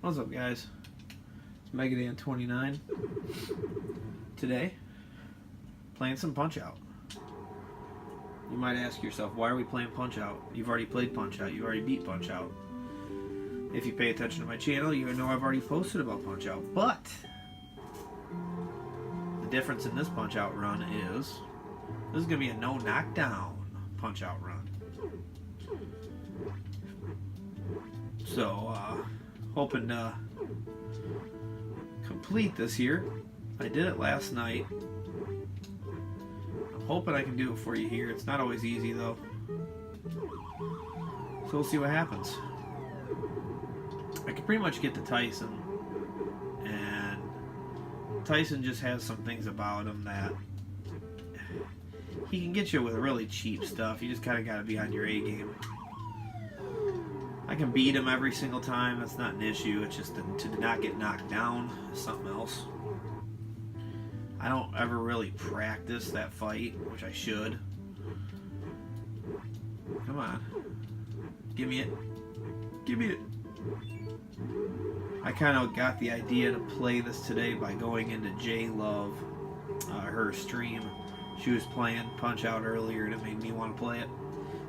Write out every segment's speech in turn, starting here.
What's up, guys? It's Megadan29. Today, playing some Punch-Out. You might ask yourself, why are we playing Punch-Out? You've already played Punch-Out. You already beat Punch-Out. If you pay attention to my channel, you know I've already posted about Punch-Out. But the difference in this Punch-Out run is this is going to be a no knockdown Punch-Out run. So, hoping to complete this here. I did it last night. I'm hoping I can do it for you here. It's not always easy though. So we'll see what happens. I can pretty much get to Tyson, and Tyson just has some things about him that he can get you with really cheap stuff. You just kind of got to be on your A game. I can beat him every single time. That's not an issue. It's just to not get knocked down is something else. I don't ever really practice that fight, which I should. Come on. Give me it. Give me it. I kind of got the idea to play this today by going into J Love, her stream. She was playing Punch-Out earlier and it made me want to play it.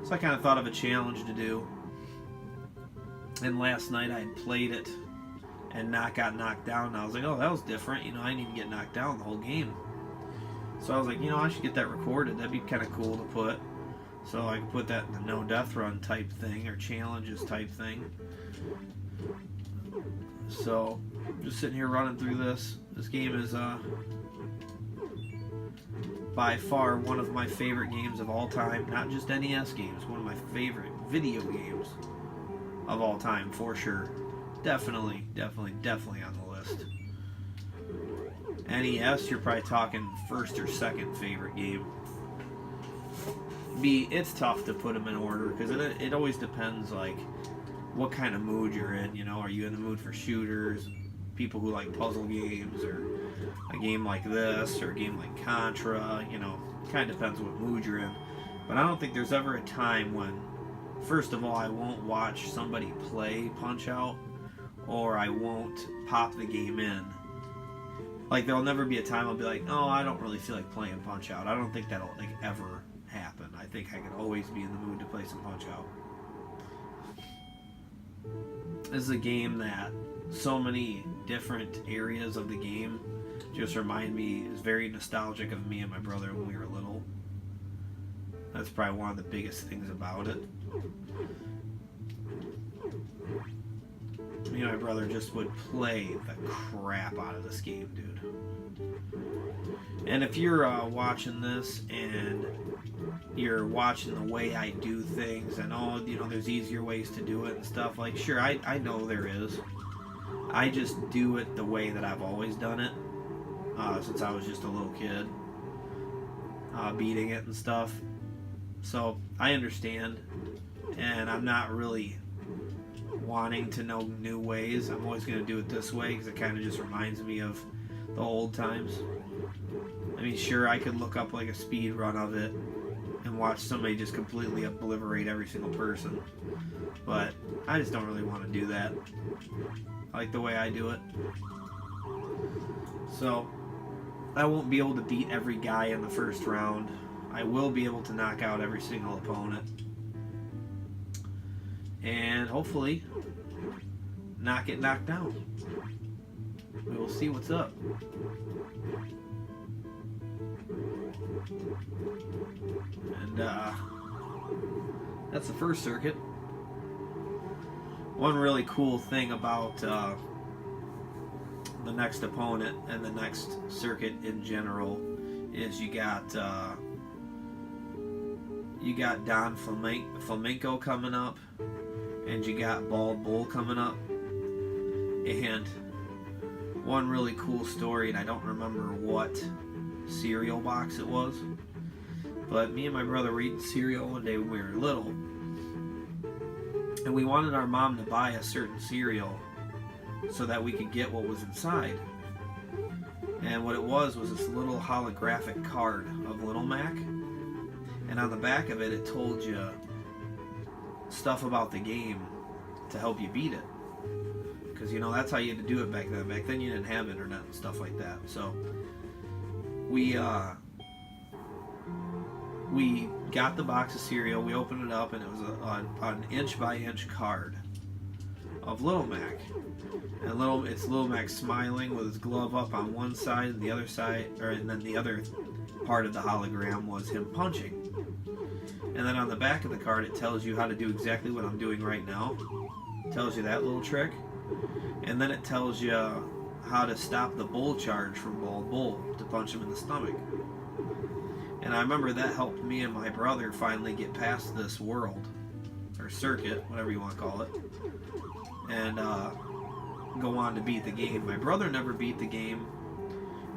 So I kind of thought of a challenge to do. And last night I had played it and not got knocked down. And I was like, oh, that was different. You know, I didn't even get knocked down the whole game. So I was like, you know, I should get that recorded. That'd be kind of cool to put. So I could put that in the no death run type thing or challenges type thing. So just sitting here running through this. This game is by far one of my favorite games of all time. Not just NES games. One of my favorite video games of all time, for sure. Definitely on the list. NES, you're probably talking first or second favorite game. It's tough to put them in order because it always depends like what kind of mood you're in. You know, are you in the mood for shooters, people who like puzzle games, or a game like this, or a game like Contra? You know, kind of depends what mood you're in. But I don't think there's ever a time when, first of all, I won't watch somebody play Punch-Out, or I won't pop the game in. Like, there'll never be a time I'll be like, oh, I don't really feel like playing Punch-Out. I don't think that'll like ever happen. I think I can always be in the mood to play some Punch-Out. This is a game that so many different areas of the game just remind me, is very nostalgic of me and my brother when we were little. That's probably one of the biggest things about it. Me and my brother just would play the crap out of this game, dude. And if you're watching this and you're watching the way I do things and you know, there's easier ways to do it and stuff, like, sure, I know there is. I just do it the way that I've always done it since I was just a little kid, beating it and stuff. So I understand, and I'm not really wanting to know new ways. I'm always going to do it this way because it kind of just reminds me of the old times. I mean, sure, I could look up like a speed run of it and watch somebody just completely obliterate every single person, but I just don't really want to do that. I like the way I do it. So I won't be able to beat every guy in the first round. I will be able to knock out every single opponent. And hopefully not get knocked down. We will see what's up. And that's the first circuit. One really cool thing about the next opponent and the next circuit in general is you got Don Flamenco coming up, and you got Bald Bull coming up. And one really cool story, and I don't remember what cereal box it was, but me and my brother were eating cereal one day when we were little, and we wanted our mom to buy a certain cereal so that we could get what was inside. And what it was this little holographic card of Little Mac, and on the back of it, it told you stuff about the game to help you beat it. because that's how you had to do it back then. Back then you didn't have internet and stuff like that. So we got the box of cereal. We opened it up, and it was an inch by inch card of Little Mac. And it's Little Mac smiling with his glove up on one side, and the other side, and then the other part of the hologram was him punching. And then on the back of the card, it tells you how to do exactly what I'm doing right now. It tells you that little trick. And then it tells you how to stop the bull charge from Bald Bull to punch him in the stomach. And I remember that helped me and my brother finally get past this world, or circuit, whatever you want to call it, and go on to beat the game. My brother never beat the game,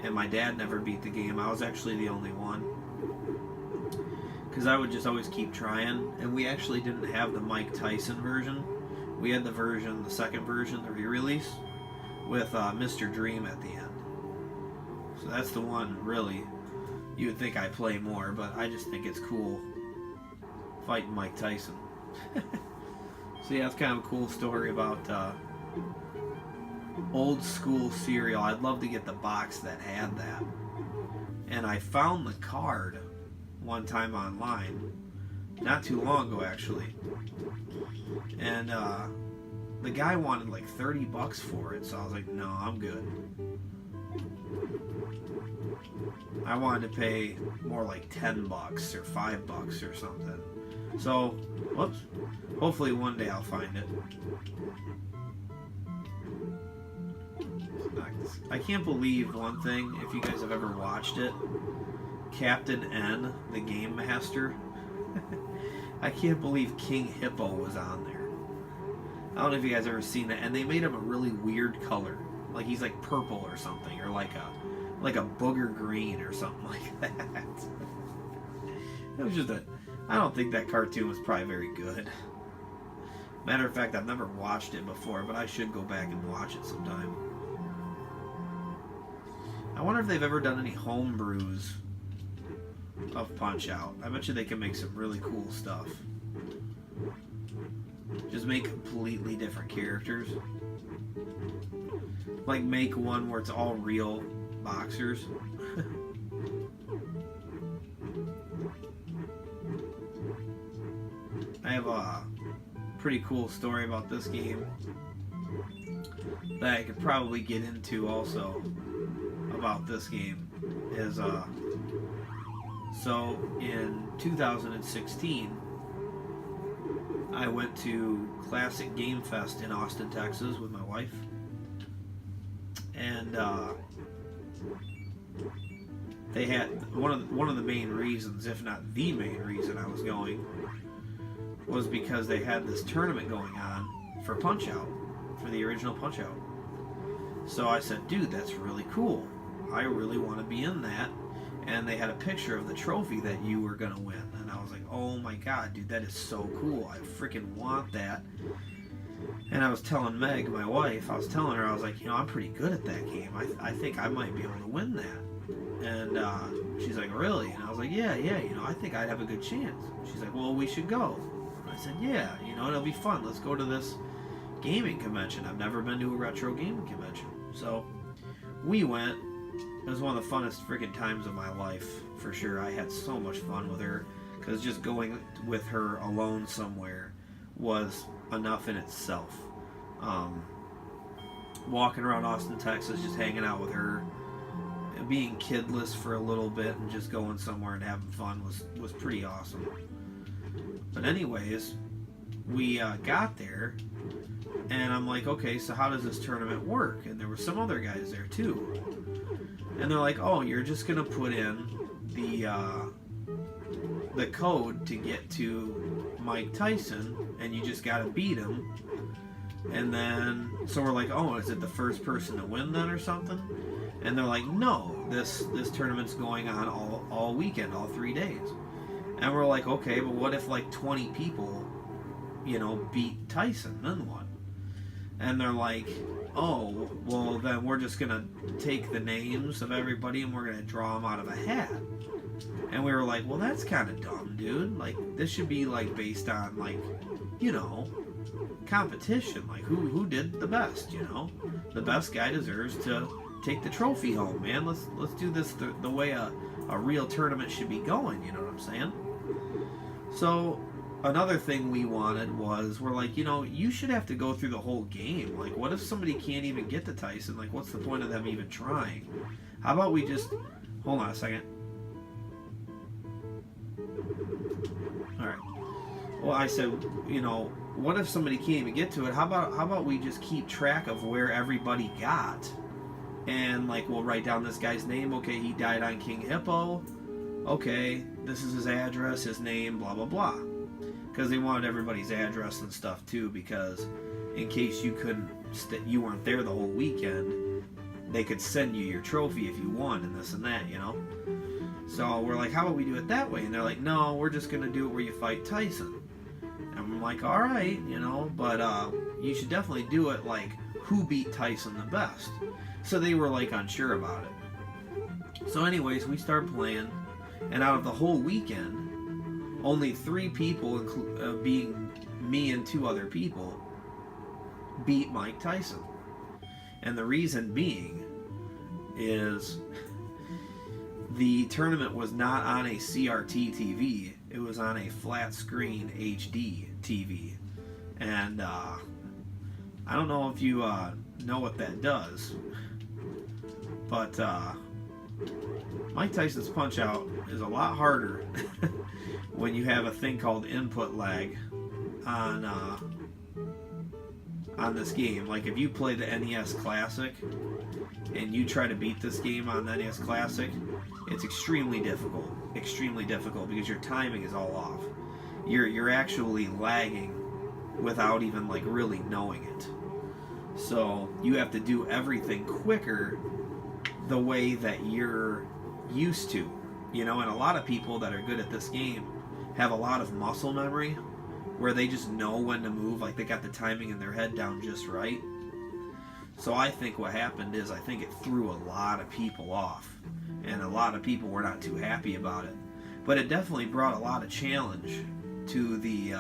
and my dad never beat the game. I was actually the only one, because I would just always keep trying. And we actually didn't have the Mike Tyson version. We had the second version, the re-release, with Mr. Dream at the end. So that's the one, really, you would think I play more, but I just think it's cool fighting Mike Tyson. So yeah, it's kind of a cool story about old school cereal. I'd love to get the box that had that. And I found the card one time online, not too long ago actually. And the guy wanted like $30 for it, so I was like, no, I'm good. I wanted to pay more like $10 or $5 or something. So, whoops. Hopefully one day I'll find it. I can't believe one thing, if you guys have ever watched it, Captain N, the Game Master. I can't believe King Hippo was on there. I don't know if you guys ever seen that, and they made him a really weird color. Like he's like purple or something, or like a booger green or something like that. It was just I don't think that cartoon was probably very good. Matter of fact, I've never watched it before, but I should go back and watch it sometime. I wonder if they've ever done any home brews of Punch-Out. I bet you they can make some really cool stuff. Just make completely different characters. Like make one where it's all real boxers. I have a pretty cool story about this game that I could probably get into also about this game. Is so in 2016 I went to Classic Game Fest in Austin, Texas with my wife, and they had one of the main reasons, if not the main reason I was going, was because they had this tournament going on for Punch-Out, for the original Punch-Out. So I said, dude, that's really cool. I really want to be in that. And they had a picture of the trophy that you were going to win. And I was like, oh my god, dude, that is so cool. I freaking want that. And I was telling Meg, my wife, I was telling her, I was like, I'm pretty good at that game. I think I might be able to win that. And she's like, really? And I was like, yeah, I think I'd have a good chance. She's like, well, we should go. I said, yeah, it'll be fun. Let's go to this gaming convention. I've never been to a retro gaming convention. So we went. It was one of the funnest freaking times of my life, for sure. I had so much fun with her, because just going with her alone somewhere was enough in itself. Walking around Austin, Texas, just hanging out with her, being kidless for a little bit, and just going somewhere and having fun was pretty awesome. But anyways, we got there, and I'm like, okay, so how does this tournament work? And there were some other guys there too. And they're like, oh, you're just going to put in the code to get to Mike Tyson, and you just got to beat him. And then, so we're like, oh, is it the first person to win then or something? And they're like, no, this tournament's going on all weekend, all 3 days. And we're like, okay, but what if like 20 people, beat Tyson, then what? And they're like, oh, well then we're just gonna take the names of everybody and we're gonna draw them out of a hat. And we were like, well, that's kind of dumb, dude. Like, this should be like based on like, competition. Like who did the best, you know? The best guy deserves to take the trophy home, man. Let's do this the way a real tournament should be going, you know what I'm saying? So another thing we wanted was, we're like, you know, you should have to go through the whole game. Like, what if somebody can't even get to Tyson? Like, what's the point of them even trying? How about we just, hold on a second. Alright. Well, I said, you know, what if somebody can't even get to it? How about we just keep track of where everybody got? And, like, we'll write down this guy's name. Okay, he died on King Hippo. Okay, this is his address, his name, blah, blah, blah. Because they wanted everybody's address and stuff, too, because in case you you weren't there the whole weekend, they could send you your trophy if you won and this and that, you know? So we're like, how about we do it that way? And they're like, no, we're just going to do it where you fight Tyson. And I'm like, all right, you know, but you should definitely do it like who beat Tyson the best. So they were like unsure about it. So anyways, we start playing, and out of the whole weekend, only 3 people, being me and 2 other people, beat Mike Tyson. And the reason being is the tournament was not on a CRT TV. It was on a flat screen HD TV. And I don't know if you know what that does, but Mike Tyson's Punch-Out is a lot harder when you have a thing called input lag on this game. Like, if you play the NES Classic and you try to beat this game on the NES Classic, it's extremely difficult because your timing is all off. You're actually lagging without even like really knowing it. So you have to do everything quicker the way that you're used to, you know. And a lot of people that are good at this game have a lot of muscle memory where they just know when to move, like they got the timing in their head down just right. So I think what happened is, I think it threw a lot of people off, and a lot of people were not too happy about it. But it definitely brought a lot of challenge to the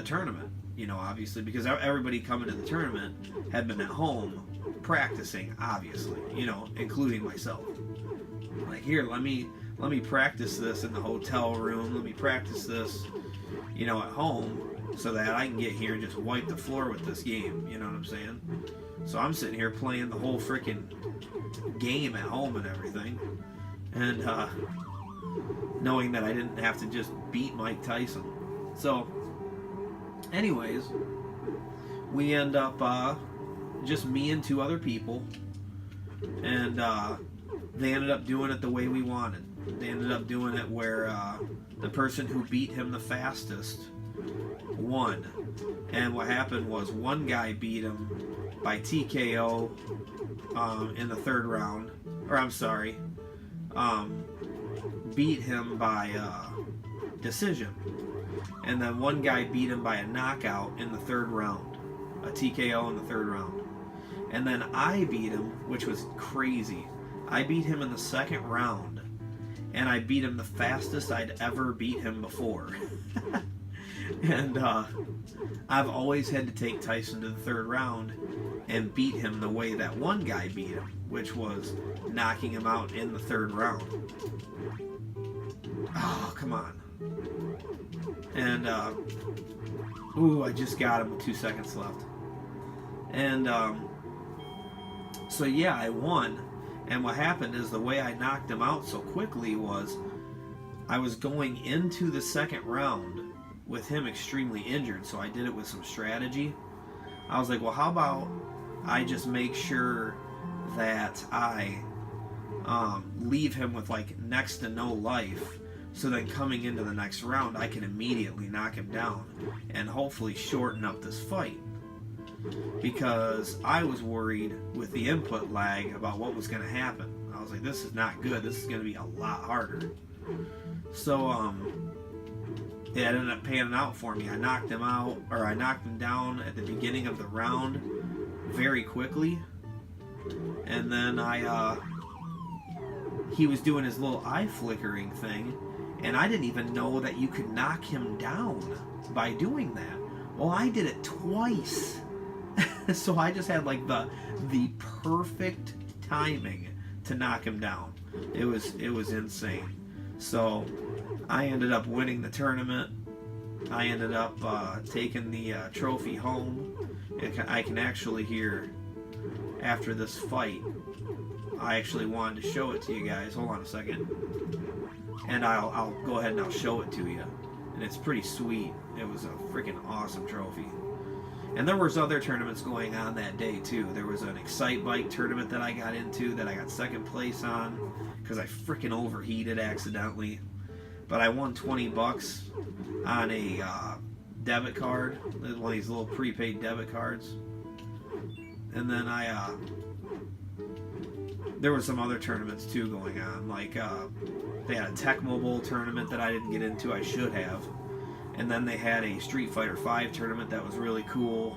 tournament, you know, obviously, because everybody coming to the tournament had been at home practicing, obviously, you know, including myself. Like, here, let me practice this in the hotel room, let me practice this, you know, at home, so that I can get here and just wipe the floor with this game, you know what I'm saying? So I'm sitting here playing the whole freaking game at home and everything, and knowing that I didn't have to just beat Mike Tyson. So anyways, we end up just me and 2 other people, and they ended up doing it the way we wanted. They ended up doing it where the person who beat him the fastest won. And what happened was, one guy beat him by TKO in the 3rd round, or I'm sorry, beat him by decision. And then one guy beat him by a knockout in the 3rd round, a TKO in the 3rd round. And then I beat him, which was crazy. I beat him in the 2nd round, and I beat him the fastest I'd ever beat him before. And I've always had to take Tyson to the 3rd round and beat him the way that one guy beat him, which was knocking him out in the 3rd round. Oh, come on. And, ooh, I just got him with 2 seconds left. And, so yeah, I won. And what happened is, the way I knocked him out so quickly was, I was going into the 2nd round with him extremely injured, so I did it with some strategy. I was like, well, how about I just make sure that I leave him with like next to no life, so then coming into the next round I can immediately knock him down and hopefully shorten up this fight. Because I was worried with the input lag about what was going to happen. I was like, this is not good, this is going to be a lot harder. So it ended up panning out for me. I knocked him out, or I knocked him down at the beginning of the round very quickly, and then he was doing his little eye flickering thing, and I didn't even know that you could knock him down by doing that. Well, I did it twice. So I just had like the perfect timing to knock him down. It was insane. So I ended up winning the tournament. I ended up taking the trophy home. And I can actually hear after this fight, I actually wanted to show it to you guys. Hold on a second. And I'll go ahead and I'll show it to you. And it's pretty sweet. It was a freaking awesome trophy. And there was other tournaments going on that day too. There was an Excite Bike tournament that I got into that I got second place on because I freaking overheated accidentally. But I won 20 bucks on a debit card, one of these little prepaid debit cards. And then there were some other tournaments too going on, like they had a Tecmo Bowl tournament that I didn't get into. I should have. And then they had a Street Fighter V tournament that was really cool.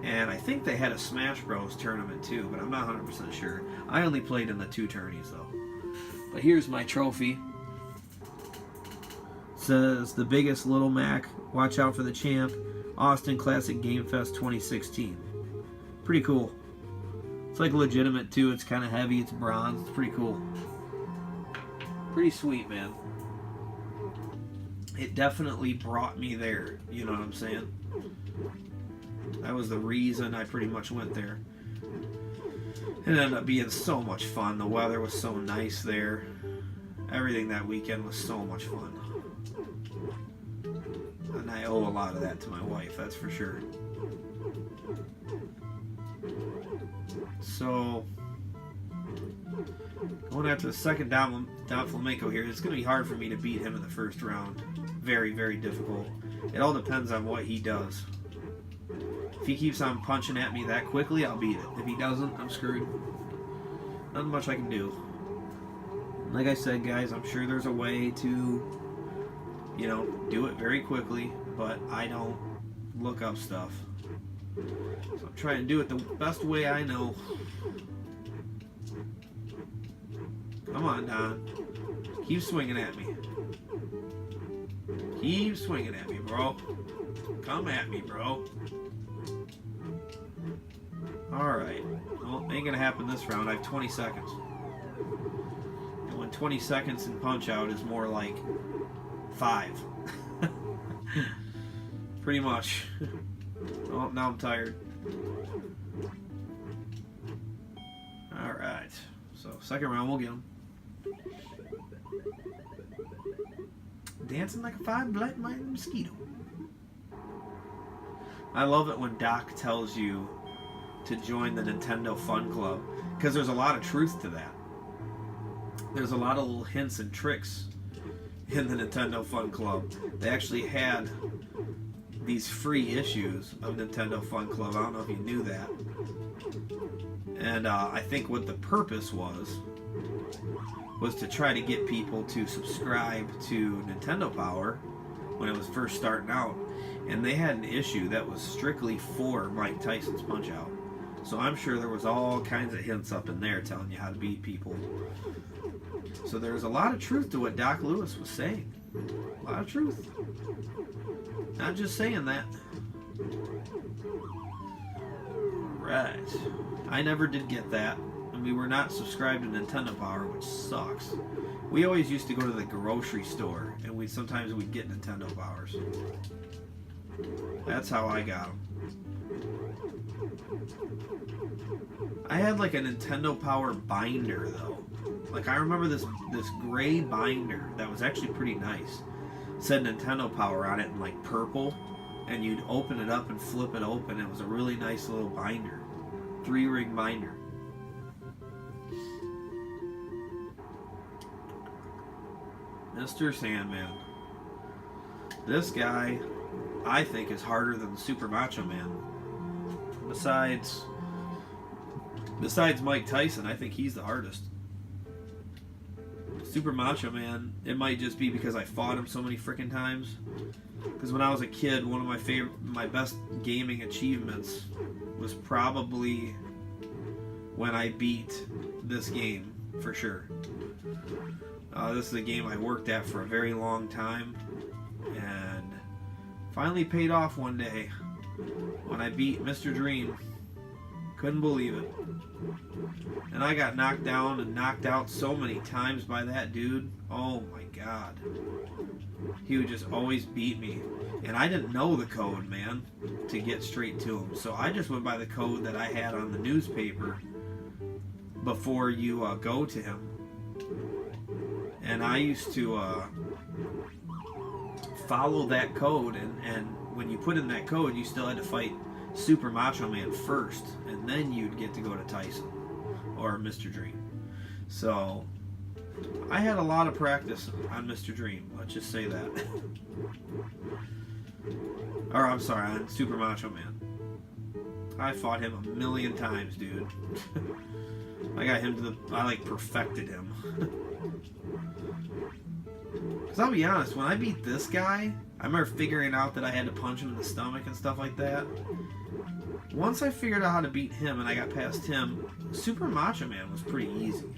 And I think they had a Smash Bros tournament too, but I'm not 100% sure. I only played in the 2 tourneys though. But here's my trophy. It says the biggest Little Mac, watch out for the champ, Austin Classic Game Fest 2016. Pretty cool. It's like legitimate too. It's kind of heavy. It's bronze. It's pretty cool. Pretty sweet, man. It definitely brought me there. You know what I'm saying? That was the reason I pretty much went there. It ended up being so much fun. The weather was so nice there. Everything that weekend was so much fun. And I owe a lot of that to my wife, that's for sure. So, going after the second Don Flamenco here, it's going to be hard for me to beat him in the first round. Very, very difficult. It all depends on what he does. If he keeps on punching at me that quickly, I'll beat it. If he doesn't, I'm screwed. Nothing much I can do. Like I said, guys, I'm sure there's a way to, you know, do it very quickly, but I don't look up stuff. So I'm trying to do it the best way I know. Come on, Don. Keep swinging at me. Keep swinging at me, bro. Come at me, bro. Alright. Well, ain't gonna happen this round. I have 20 seconds. And when 20 seconds in Punch-Out is more like 5. Pretty much. Oh, now I'm tired. Alright. So, second round, we'll get him. Dancing like a 5-blind mosquito. I love it when Doc tells you to join the Nintendo Fun Club, because there's a lot of truth to that. There's a lot of little hints and tricks in the Nintendo Fun Club. They actually had these free issues of Nintendo Fun Club. I don't know if you knew that. And I think what the purpose was to try to get people to subscribe to Nintendo Power when it was first starting out. And they had an issue that was strictly for Mike Tyson's Punch-Out. So I'm sure there was all kinds of hints up in there telling you how to beat people. So there's a lot of truth to what Doc Lewis was saying. A lot of truth. Not just saying that. Right. I never did get that. And we were not subscribed to Nintendo Power, which sucks. We always used to go to the grocery store, and sometimes we'd get Nintendo Powers. That's how I got them. I had like a Nintendo Power binder though. Like I remember this gray binder that was actually pretty nice. It said Nintendo Power on it in like purple, and you'd open it up and flip it open. It was a really nice little binder. 3-ring binder. Mr. Sandman. This guy, I think, is harder than Super Macho Man. Besides Mike Tyson, I think he's the hardest. Super Macho Man, it might just be because I fought him so many freaking times. Because when I was a kid, one of my best gaming achievements was probably when I beat this game, for sure. This is a game I worked at for a very long time, and Finally paid off one day when I beat Mr. Dream. Couldn't believe it. And I got knocked down and knocked out so many times by that dude. Oh my god. He would just always beat me. And I didn't know the code, man, to get straight to him. So I just went by the code that I had on the newspaper before you go to him. And I used to follow that code. And when you put in that code, you still had to fight Super Macho Man first. And then you'd get to go to Tyson or Mr. Dream. So I had a lot of practice on Mr. Dream. Let's just say that. Or I'm sorry, on Super Macho Man. I fought him a million times, dude. I got him to the... I like perfected him. Because I'll be honest, when I beat this guy, I remember figuring out that I had to punch him in the stomach and stuff like that. Once I figured out how to beat him and I got past him, Super Macho Man was pretty easy.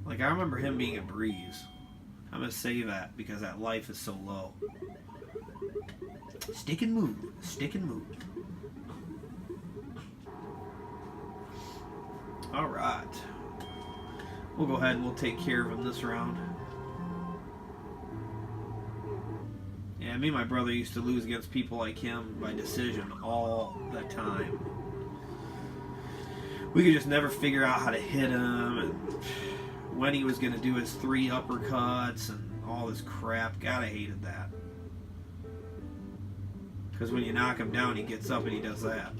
Like, I remember him being a breeze. I'm going to say that because that life is so low. Stick and move. Stick and move. Alright. We'll go ahead and we'll take care of him this round. Yeah, me and my brother used to lose against people like him by decision all the time. We could just never figure out how to hit him and when he was going to do his 3 uppercuts and all this crap. God, I hated that. Because when you knock him down, he gets up and he does that.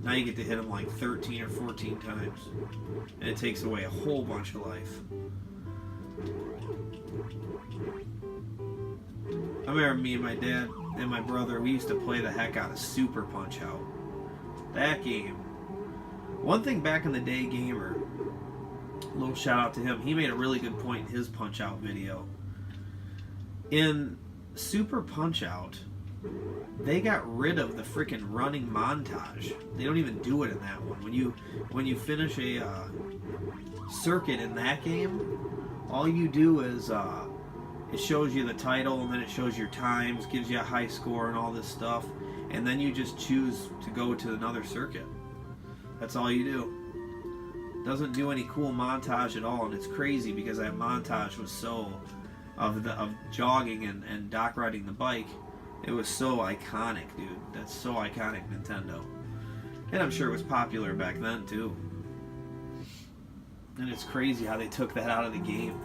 Now you get to hit him like 13 or 14 times. And it takes away a whole bunch of life. I remember me and my dad and my brother, we used to play the heck out of Super Punch-Out. That game. One thing back in the day, Gamer, a little shout out to him, he made a really good point in his Punch-Out video. In Super Punch-Out, they got rid of the freaking running montage. They don't even do it in that one. When you finish a circuit in that game, all you do is it shows you the title and then it shows your times, gives you a high score and all this stuff, and then you just choose to go to another circuit. That's all you do. Doesn't do any cool montage at all, and it's crazy because that montage was so of jogging and dock riding the bike. It was so iconic, dude. That's so iconic, Nintendo. And I'm sure it was popular back then, too. And it's crazy how they took that out of the game.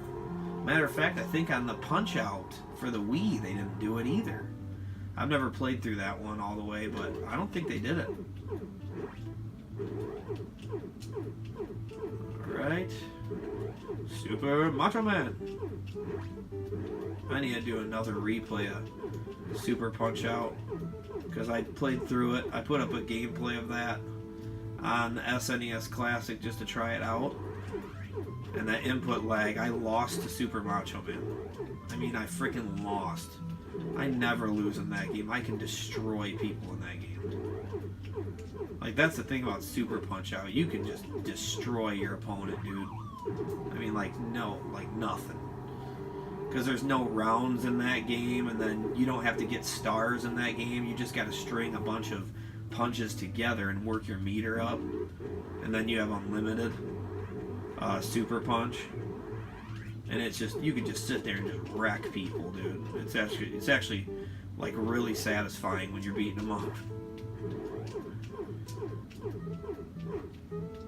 Matter of fact, I think on the Punch-Out for the Wii, they didn't do it either. I've never played through that one all the way, but I don't think they did it. Alright. Super Macho Man. I need to do another replay of Super Punch-Out because I played through it. I put up a gameplay of that on the SNES Classic just to try it out. And that input lag, I lost to Super Macho Man. I mean, I freaking lost. I never lose in that game. I can destroy people in that game. Like, that's the thing about Super Punch-Out. You can just destroy your opponent, dude. I mean, like nothing. Because there's no rounds in that game, and then you don't have to get stars in that game. You just got to string a bunch of punches together and work your meter up. And then you have unlimited Super Punch. And it's just, you can just sit there and just wreck people, dude. It's actually like really satisfying when you're beating them up.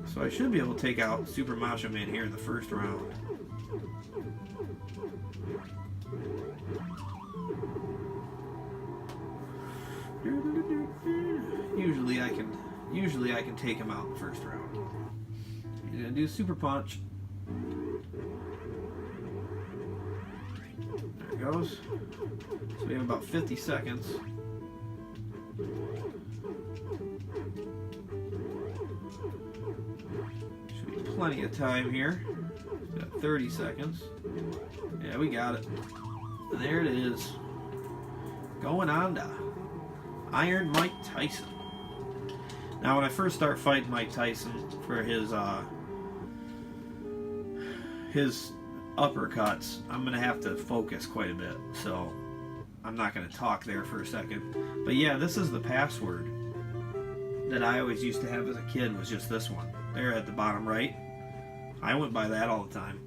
So I should be able to take out Super Macho Man here in the first round. Usually I can take him out in the first round. He's gonna do Super Punch. There it goes. So we have about 50 seconds. Should be plenty of time here. We've got 30 seconds. Yeah, we got it. And there it is. Going on to Iron Mike Tyson. Now, when I first start fighting Mike Tyson for his uppercuts, I'm going to have to focus quite a bit. So I'm not going to talk there for a second. But yeah, this is the password that I always used to have as a kid, was just this one. There at the bottom right. I went by that all the time.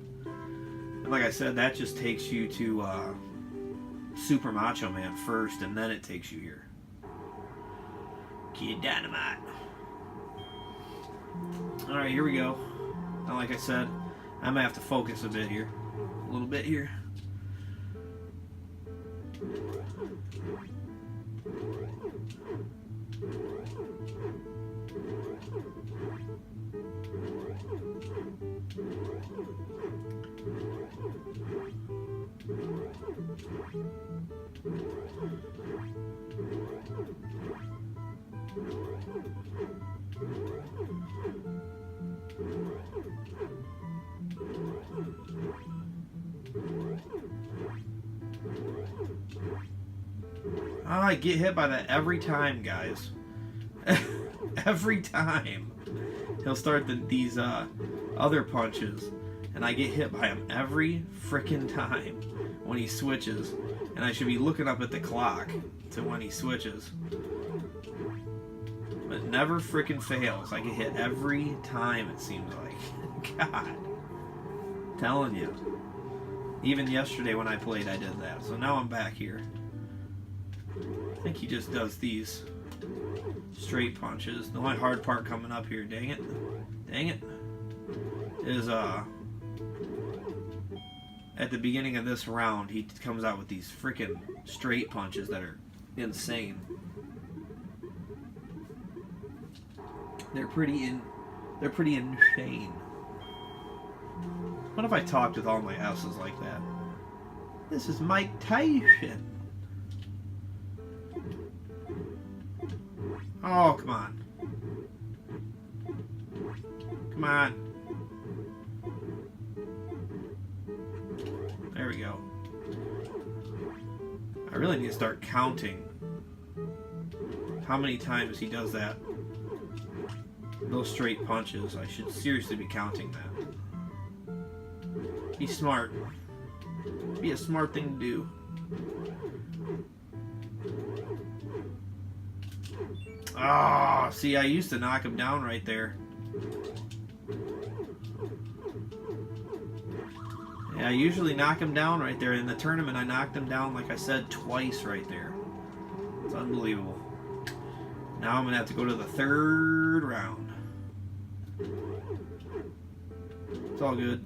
And like I said, that just takes you to Super Macho Man first, and then it takes you here. Kid Dynamite. Alright, here we go. Now, like I said, I'm going to have to focus a bit here. A little bit here. Oh, I get hit by that every time, guys. Every time. He'll start these other punches, and I get hit by him every frickin' time when he switches. And I should be looking up at the clock to when he switches. But it never frickin' fails. I get hit every time, it seems like. God. I'm telling you. Even yesterday when I played, I did that. So now I'm back here. I think he just does these straight punches. The only hard part coming up here, dang it, is at the beginning of this round, he comes out with these freaking straight punches that are insane. They're pretty insane. What if I talked with all my S's like that? This is Mike Tyson. Oh, come on. Come on. There we go. I really need to start counting how many times he does that. Those straight punches. I should seriously be counting that. Be smart. Be a smart thing to do. Ah, oh, see, I used to knock him down right there. Yeah, I usually knock him down right there. In the tournament, I knocked him down, like I said, twice right there. It's unbelievable. Now I'm going to have to go to the third round. It's all good.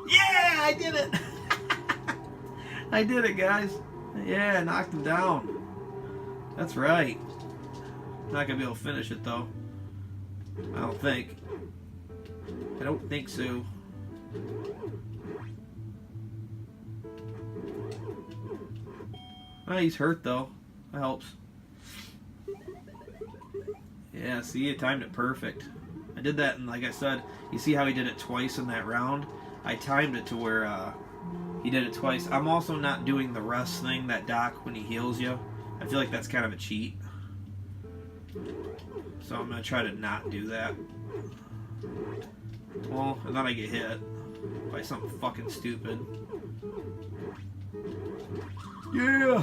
Yeah, I did it. I did it, guys. Yeah, I knocked him down. That's right. Not gonna be able to finish it though. I don't think. I don't think so. Oh, he's hurt though. That helps. Yeah, see, you timed it perfect. I did that, and like I said, you see how he did it twice in that round? I timed it to where he did it twice. I'm also not doing the rest thing, that Doc, when he heals you. I feel like that's kind of a cheat. So I'm going to try to not do that. Well, and then I get hit by something fucking stupid. Yeah!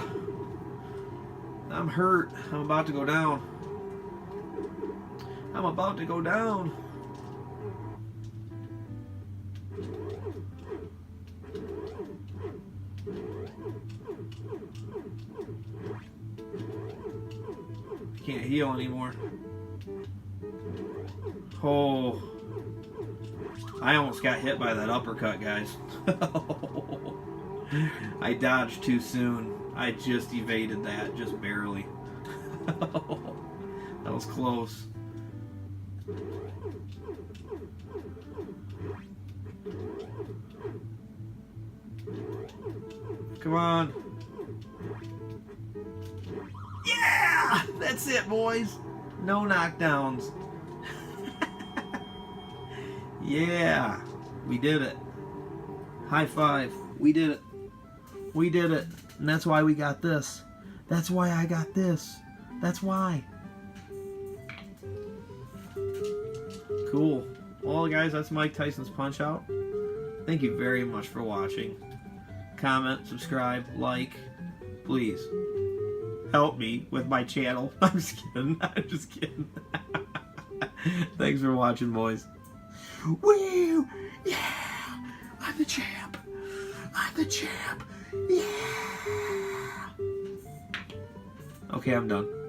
I'm hurt. I'm about to go down. I'm about to go down. Can't heal anymore. Oh, I almost got hit by that uppercut, guys. I dodged too soon. I just evaded that, just barely. That was close. Come on. Yeah! That's it, boys. No knockdowns. Yeah. We did it. High five. We did it. We did it. And that's why we got this. That's why I got this. That's why. Cool. Well, guys, that's Mike Tyson's Punch Out. Thank you very much for watching. Comment, subscribe, like. Please. Help me with my channel. I'm just kidding. I'm just kidding. Thanks for watching, boys. Woo! Yeah! I'm the champ. I'm the champ. Yeah! Okay, I'm done.